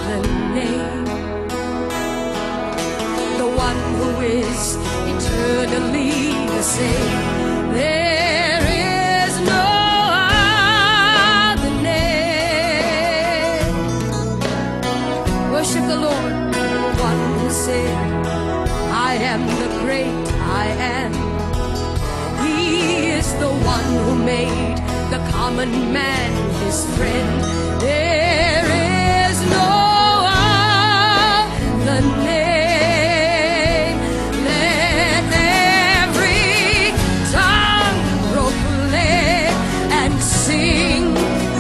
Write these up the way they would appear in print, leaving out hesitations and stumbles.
the name, the one who is eternally the same. There is no other name. Worship the Lord, the one who said, I am the great I am. He is the one who made the common man his friend. There is no other name. Let every tongue proclaim and sing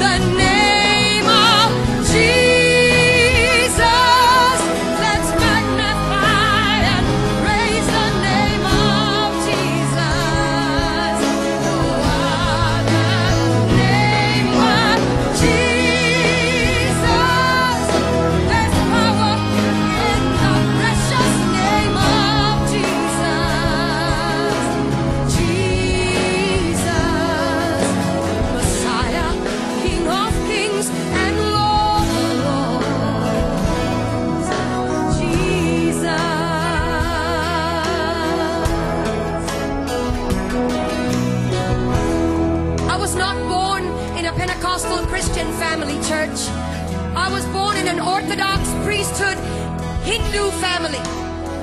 the name of Jesus. Let's magnify and praise the name of Jesus. No other name but Jesus. There's power in the precious name of Jesus. Jesus, Messiah, King of kings and Lord of lords. Jesus. I was not born in a Pentecostal Christian family church. I was born in an Orthodox priesthood Hindu family.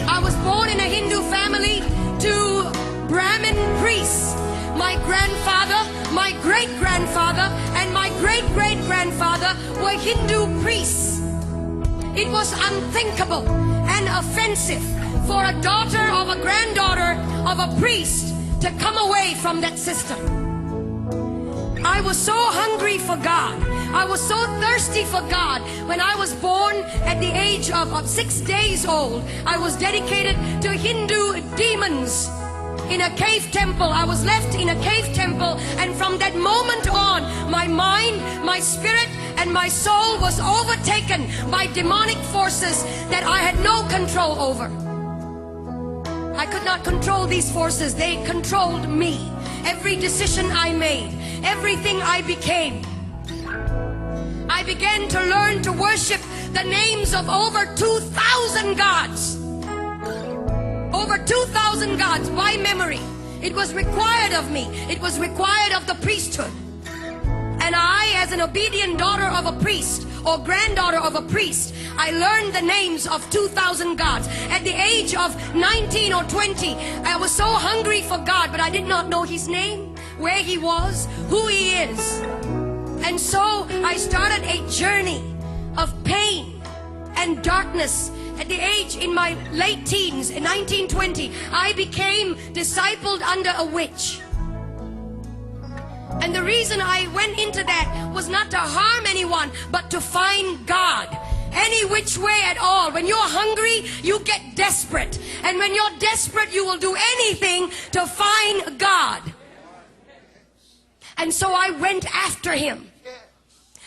I was born in a Hindu family to Brahmin priests. My grandfather, my great-grandfather, and my great-great-grandfather were Hindu priests. It was unthinkable and offensive for a daughter of a granddaughter of a priest to come away from that system. I was so hungry for God. I was so thirsty for God. When I was born at the age of 6 days old, I was dedicated to Hindu demons in a cave temple. I was left in a cave temple, and from that moment on, my mind, my spirit, and my soul was overtaken by demonic forces that I had no control over. I could not control these forces. They controlled me. Every decision I made, everything I became. I began to learn to worship the names of over 2,000 gods. Over 2,000 gods by memory. It was required of me. It was required of the priesthood. And I, as an obedient daughter of a priest or granddaughter of a priest, I learned the names of 2,000 gods. At the age of 19 or 20, I was so hungry for God, but I did not know His name, where He was, who He is. And so I started a journey of pain and darkness. At the age in my late teens, in 1920, I became discipled under a witch. And the reason I went into that was not to harm anyone, but to find God. Any which way at all. When you're hungry, you get desperate. And when you're desperate, you will do anything to find God. And so I went after Him.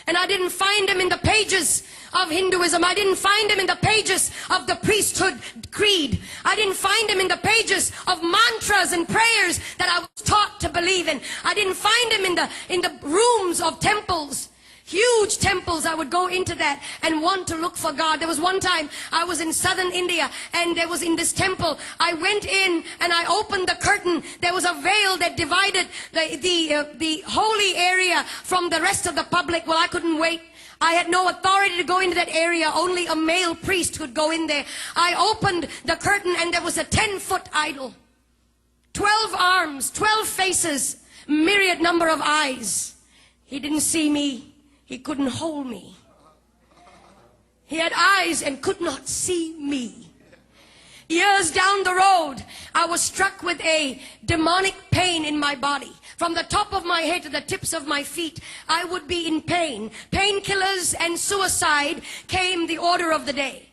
And I didn't find Him in the pages of Hinduism. I didn't find Him in the pages of the priesthood creed. I didn't find Him in the pages of mantras and prayers that I was taught to believe in. I didn't find Him in the rooms of temples. Huge temples. I would go into that and want to look for God. There was one time I was in southern India, and there was in this temple. I went in and I opened the curtain. There was a veil that divided the holy area from the rest of the public. Well, I couldn't wait. I had no authority to go into that area. Only a male priest could go in there. I opened the curtain, and there was a 10-foot idol. 12 arms, 12 faces, myriad number of eyes. He didn't see me. He couldn't hold me. He had eyes and could not see me. Years down the road, I was struck with a demonic pain in my body. From the top of my head to the tips of my feet, I would be in pain. Painkillers and suicide came the order of the day.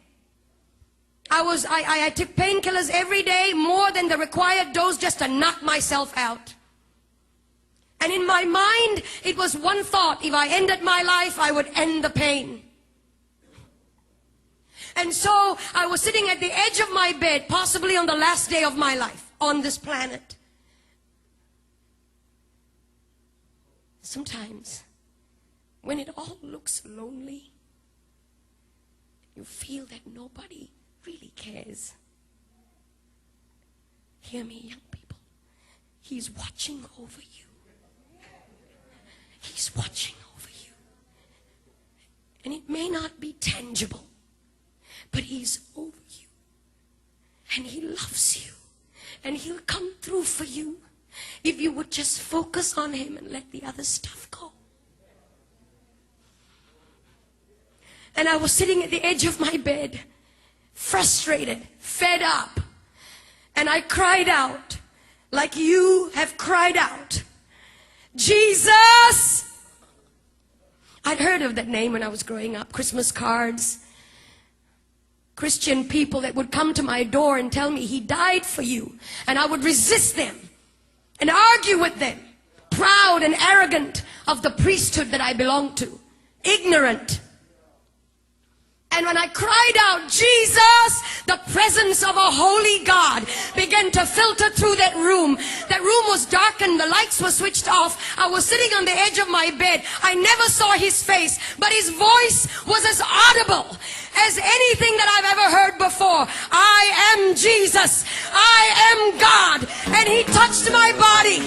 I took painkillers every day, more than the required dose, just to knock myself out. And in my mind, it was one thought: if I ended my life, I would end the pain. And so I was sitting at the edge of my bed, possibly on the last day of my life on this planet. Sometimes, when it all looks lonely, you feel that nobody really cares. Hear me, young people. He's watching over you. He's watching over you. And it may not be tangible, but He's over you. And He loves you. And He'll come through for you if you would just focus on Him and let the other stuff go. And I was sitting at the edge of my bed, frustrated, fed up. And I cried out, like you have cried out, Jesus! I'd heard of that name when I was growing up. Christmas cards, Christian people that would come to my door and tell me He died for you. And I would resist them and argue with them, proud and arrogant of the priesthood that I belonged to, ignorant. And when I cried out, Jesus, the presence of a holy God began to filter through that room. That room was darkened. The lights were switched off. I was sitting on the edge of my bed. I never saw His face, but His voice was as audible as anything that I've ever heard before. I am Jesus. I am God. And He touched my body.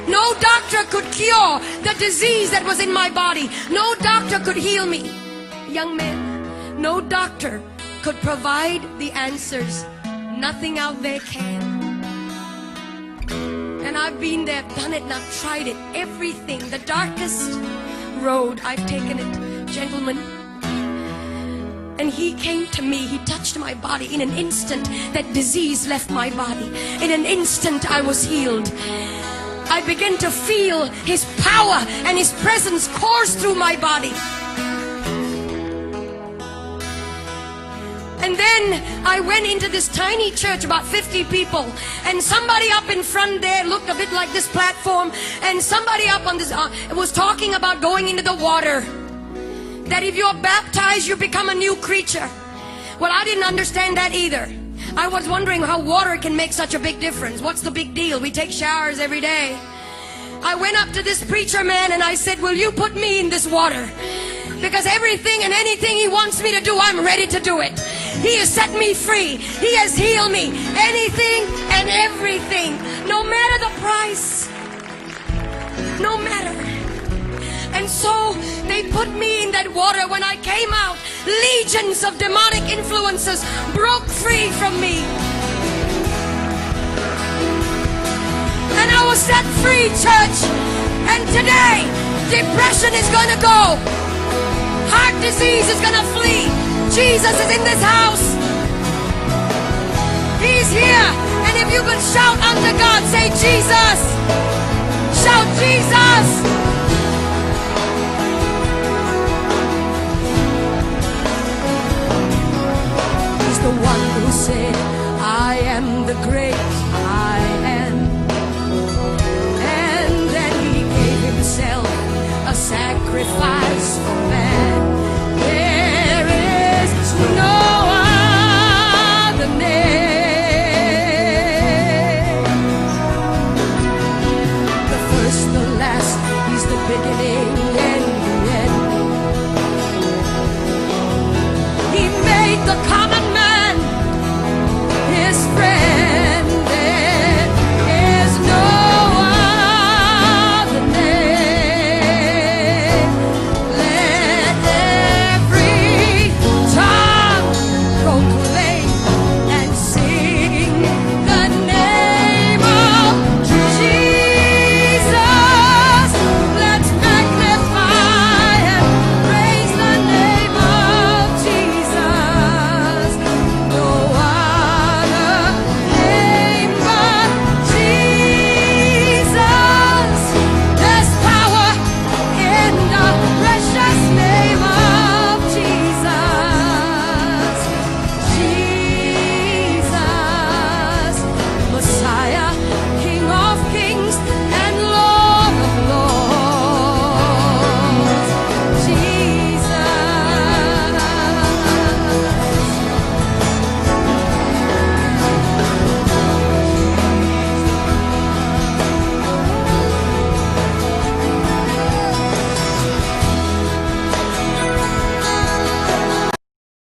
No doctor could cure the disease that was in my body. No doctor could heal me. Young men, no doctor could provide the answers. Nothing out there can. And I've been there, done it, and I've tried it. Everything, the darkest road, I've taken it. Gentlemen, and He came to me. He touched my body. In an instant, that disease left my body. In an instant, I was healed. I began to feel His power and His presence course through my body. And then I went into this tiny church, about 50 people, and somebody up in front there looked a bit like this platform, and somebody up on this was talking about going into the water, that if you're baptized you become a new creature. Well, I didn't understand that either. I was wondering how water can make such a big difference. What's the big deal? We take showers every day. I went up to this preacher man and I said, will you put me in this water? Because everything and anything He wants me to do, I'm ready to do it. He has set me free. He has healed me. Anything and everything. No matter the price. No matter. And so they put me in that water. When I came out, legions of demonic influences broke free from me. And I was set free, church. And today, depression is going to go. Heart disease is going to flee. Jesus is in this house. He's here. And if you can shout unto God, say Jesus. Shout Jesus. He's the one who said, I am the great